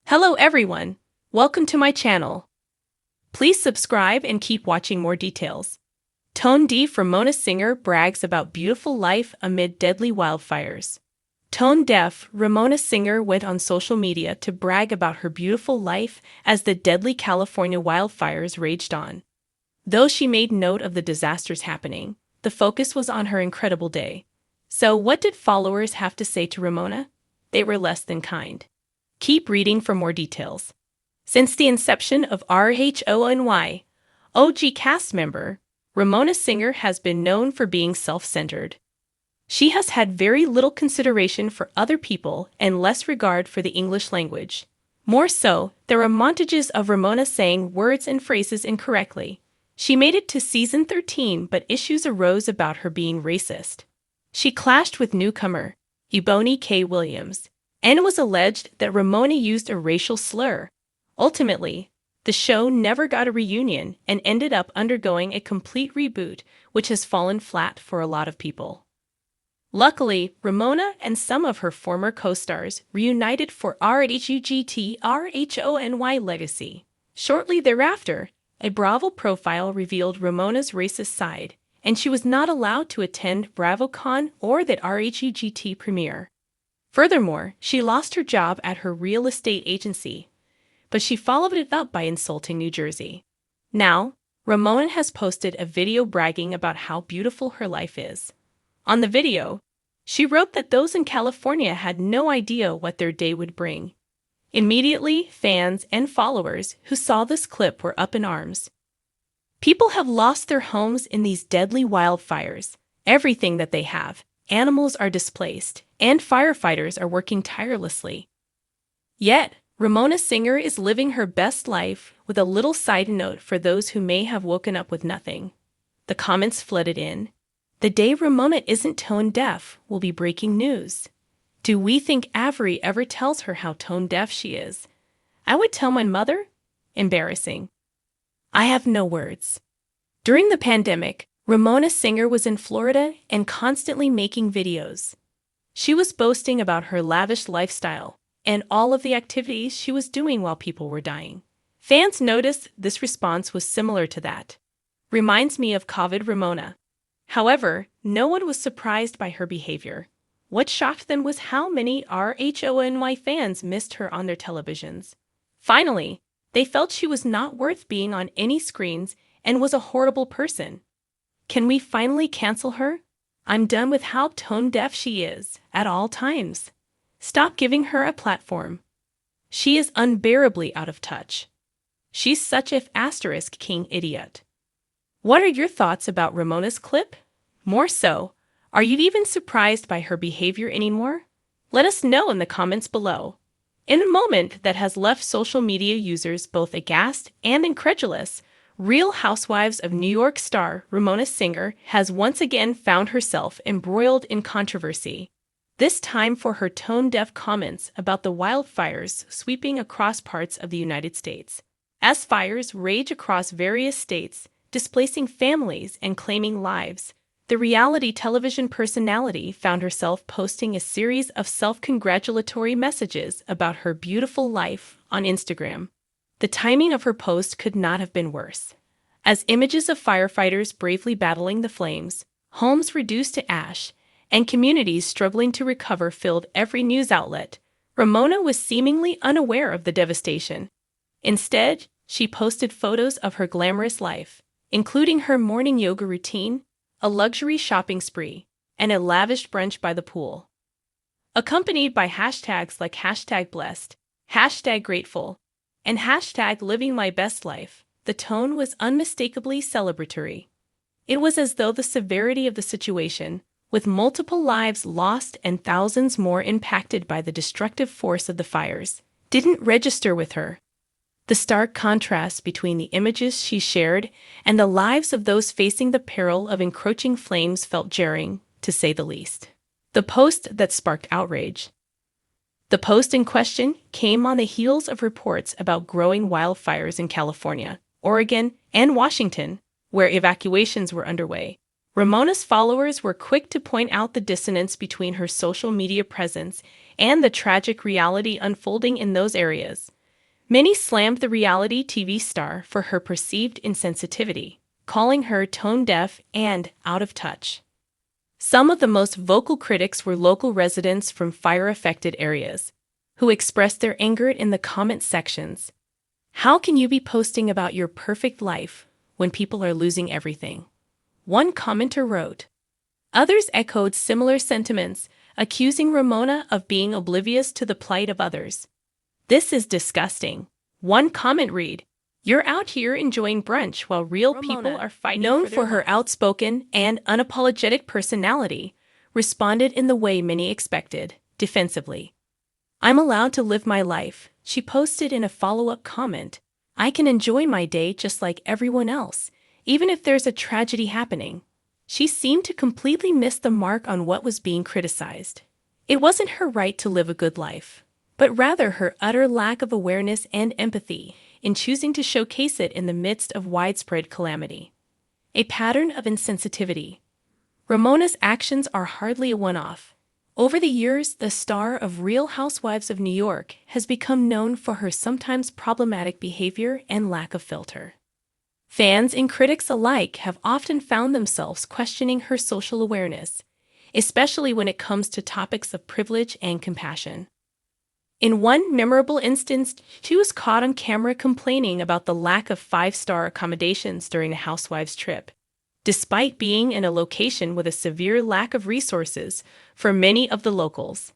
Hello everyone, welcome to my channel. Please subscribe and keep watching more details. Tone deaf Ramona singer brags about beautiful life amid deadly wildfires. Tone deaf Ramona singer went on social media to brag about her beautiful life as the deadly California wildfires raged on. Though she made note of the disasters happening, the focus was on her incredible day. So what did followers have to say to Ramona? They were less than kind. Keep reading for more details. Since the inception of RHONY, OG cast member, Ramona Singer has been known for being self-centered. She has had very little consideration for other people and less regard for the English language. More so, there are montages of Ramona saying words and phrases incorrectly. She made it to season 13, but issues arose about her being racist. She clashed with newcomer Ebony K. Williams, and it was alleged that Ramona used a racial slur. Ultimately, the show never got a reunion and ended up undergoing a complete reboot, which has fallen flat for a lot of people. Luckily, Ramona and some of her former co-stars reunited for RHUGT-RHONY Legacy. Shortly thereafter, a Bravo profile revealed Ramona's racist side, and she was not allowed to attend BravoCon or that RHUGT premiere. Furthermore, she lost her job at her real estate agency, but she followed it up by insulting New Jersey. Now, Ramona has posted a video bragging about how beautiful her life is. On the video, she wrote that those in California had no idea what their day would bring. Immediately, fans and followers who saw this clip were up in arms. People have lost their homes in these deadly wildfires, everything that they have. Animals are displaced, and firefighters are working tirelessly. Yet, Ramona Singer is living her best life with a little side note for those who may have woken up with nothing. The comments flooded in. The day Ramona isn't tone deaf will be breaking news. Do we think Avery ever tells her how tone deaf she is? I would tell my mother? Embarrassing. I have no words. During the pandemic, Ramona Singer was in Florida and constantly making videos. She was boasting about her lavish lifestyle and all of the activities she was doing while people were dying. Fans noticed this response was similar to that. Reminds me of COVID Ramona. However, no one was surprised by her behavior. What shocked them was how many RHONY fans missed her on their televisions. Finally, they felt she was not worth being on any screens and was a horrible person. Can we finally cancel her? I'm done with how tone-deaf she is, at all times. Stop giving her a platform. She is unbearably out of touch. She's such a *king idiot. What are your thoughts about Ramona's clip? More so, are you even surprised by her behavior anymore? Let us know in the comments below. In a moment that has left social media users both aghast and incredulous, Real Housewives of New York star Ramona Singer has once again found herself embroiled in controversy, this time for her tone-deaf comments about the wildfires sweeping across parts of the United States. As fires rage across various states, displacing families and claiming lives, the reality television personality found herself posting a series of self-congratulatory messages about her beautiful life on Instagram. The timing of her post could not have been worse. As images of firefighters bravely battling the flames, homes reduced to ash, and communities struggling to recover filled every news outlet, Ramona was seemingly unaware of the devastation. Instead, she posted photos of her glamorous life, including her morning yoga routine, a luxury shopping spree, and a lavish brunch by the pool. Accompanied by hashtags like #blessed, #grateful, and #livingmybestlife, the tone was unmistakably celebratory. It was as though the severity of the situation, with multiple lives lost and thousands more impacted by the destructive force of the fires, didn't register with her. The stark contrast between the images she shared and the lives of those facing the peril of encroaching flames felt jarring, to say the least. The post that sparked outrage. The post in question came on the heels of reports about growing wildfires in California, Oregon, and Washington, where evacuations were underway. Ramona's followers were quick to point out the dissonance between her social media presence and the tragic reality unfolding in those areas. Many slammed the reality TV star for her perceived insensitivity, calling her tone-deaf and out of touch. Some of the most vocal critics were local residents from fire-affected areas, who expressed their anger in the comment sections. How can you be posting about your perfect life when people are losing everything? One commenter wrote. Others echoed similar sentiments, accusing Ramona of being oblivious to the plight of others. This is disgusting. One comment read, "You're out here enjoying brunch while real people are fighting." Known for her outspoken and unapologetic personality, responded in the way many expected, defensively. "I'm allowed to live my life," she posted in a follow-up comment. "I can enjoy my day just like everyone else, even if there's a tragedy happening." She seemed to completely miss the mark on what was being criticized. It wasn't her right to live a good life, but rather her utter lack of awareness and empathy in choosing to showcase it in the midst of widespread calamity. A pattern of insensitivity. Ramona's actions are hardly a one-off. Over the years, the star of Real Housewives of New York has become known for her sometimes problematic behavior and lack of filter. Fans and critics alike have often found themselves questioning her social awareness, especially when it comes to topics of privilege and compassion. In one memorable instance, she was caught on camera complaining about the lack of five-star accommodations during a Housewives trip, despite being in a location with a severe lack of resources for many of the locals.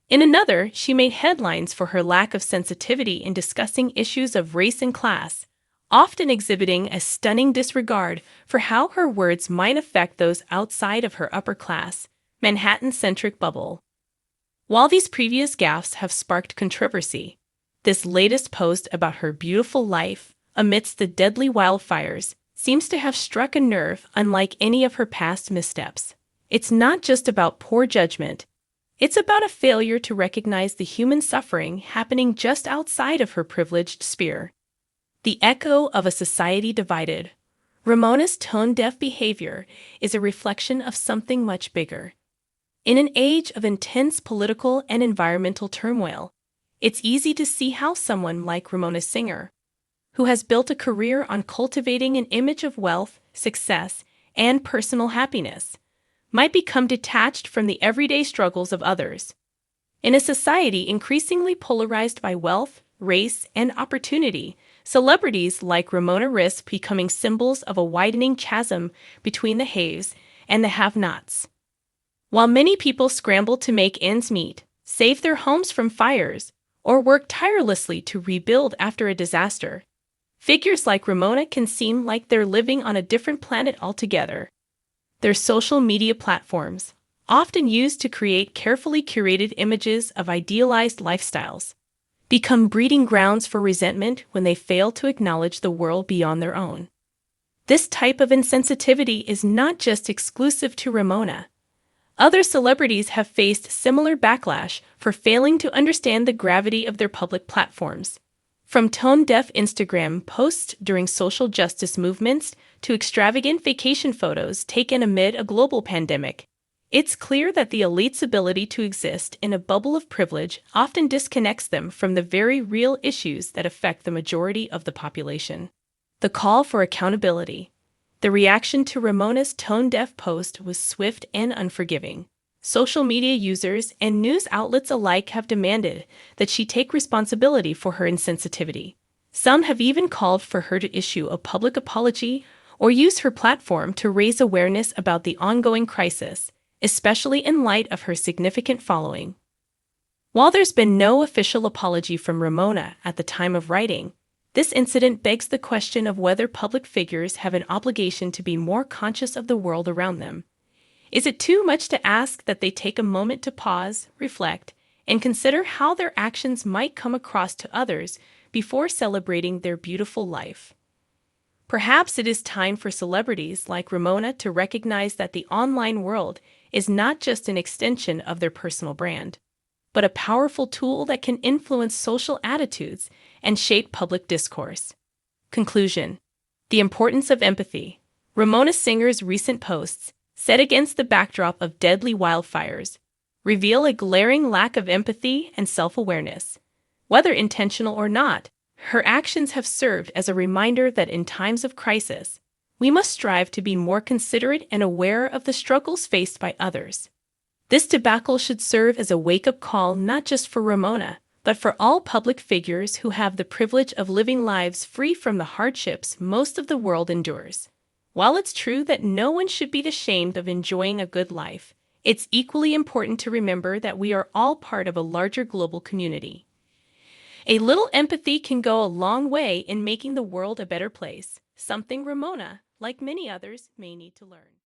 In another, she made headlines for her lack of sensitivity in discussing issues of race and class, often exhibiting a stunning disregard for how her words might affect those outside of her upper-class, Manhattan-centric bubble. While these previous gaffes have sparked controversy, this latest post about her beautiful life amidst the deadly wildfires seems to have struck a nerve unlike any of her past missteps. It's not just about poor judgment. It's about a failure to recognize the human suffering happening just outside of her privileged sphere. The echo of a society divided. Ramona's tone-deaf behavior is a reflection of something much bigger. In an age of intense political and environmental turmoil, it's easy to see how someone like Ramona Singer, who has built a career on cultivating an image of wealth, success, and personal happiness, might become detached from the everyday struggles of others. In a society increasingly polarized by wealth, race, and opportunity, celebrities like Ramona risk becoming symbols of a widening chasm between the haves and the have-nots. While many people scramble to make ends meet, save their homes from fires, or work tirelessly to rebuild after a disaster, figures like Ramona can seem like they're living on a different planet altogether. Their social media platforms, often used to create carefully curated images of idealized lifestyles, become breeding grounds for resentment when they fail to acknowledge the world beyond their own. This type of insensitivity is not just exclusive to Ramona. Other celebrities have faced similar backlash for failing to understand the gravity of their public platforms. From tone-deaf Instagram posts during social justice movements to extravagant vacation photos taken amid a global pandemic, it's clear that the elite's ability to exist in a bubble of privilege often disconnects them from the very real issues that affect the majority of the population. The call for accountability. The reaction to Ramona's tone-deaf post was swift and unforgiving. Social media users and news outlets alike have demanded that she take responsibility for her insensitivity. Some have even called for her to issue a public apology or use her platform to raise awareness about the ongoing crisis, especially in light of her significant following. While there's been no official apology from Ramona at the time of writing, this incident begs the question of whether public figures have an obligation to be more conscious of the world around them. Is it too much to ask that they take a moment to pause, reflect, and consider how their actions might come across to others before celebrating their beautiful life? Perhaps it is time for celebrities like Ramona to recognize that the online world is not just an extension of their personal brand, but a powerful tool that can influence social attitudes and shape public discourse. Conclusion. The importance of empathy. Ramona Singer's recent posts, set against the backdrop of deadly wildfires, reveal a glaring lack of empathy and self-awareness. Whether intentional or not, Her actions have served as a reminder that in times of crisis, we must strive to be more considerate and aware of the struggles faced by others. This debacle should serve as a wake-up call not just for Ramona, but for all public figures who have the privilege of living lives free from the hardships most of the world endures. While it's true that no one should be ashamed of enjoying a good life, it's equally important to remember that we are all part of a larger global community. A little empathy can go a long way in making the world a better place, something Ramona, like many others, may need to learn.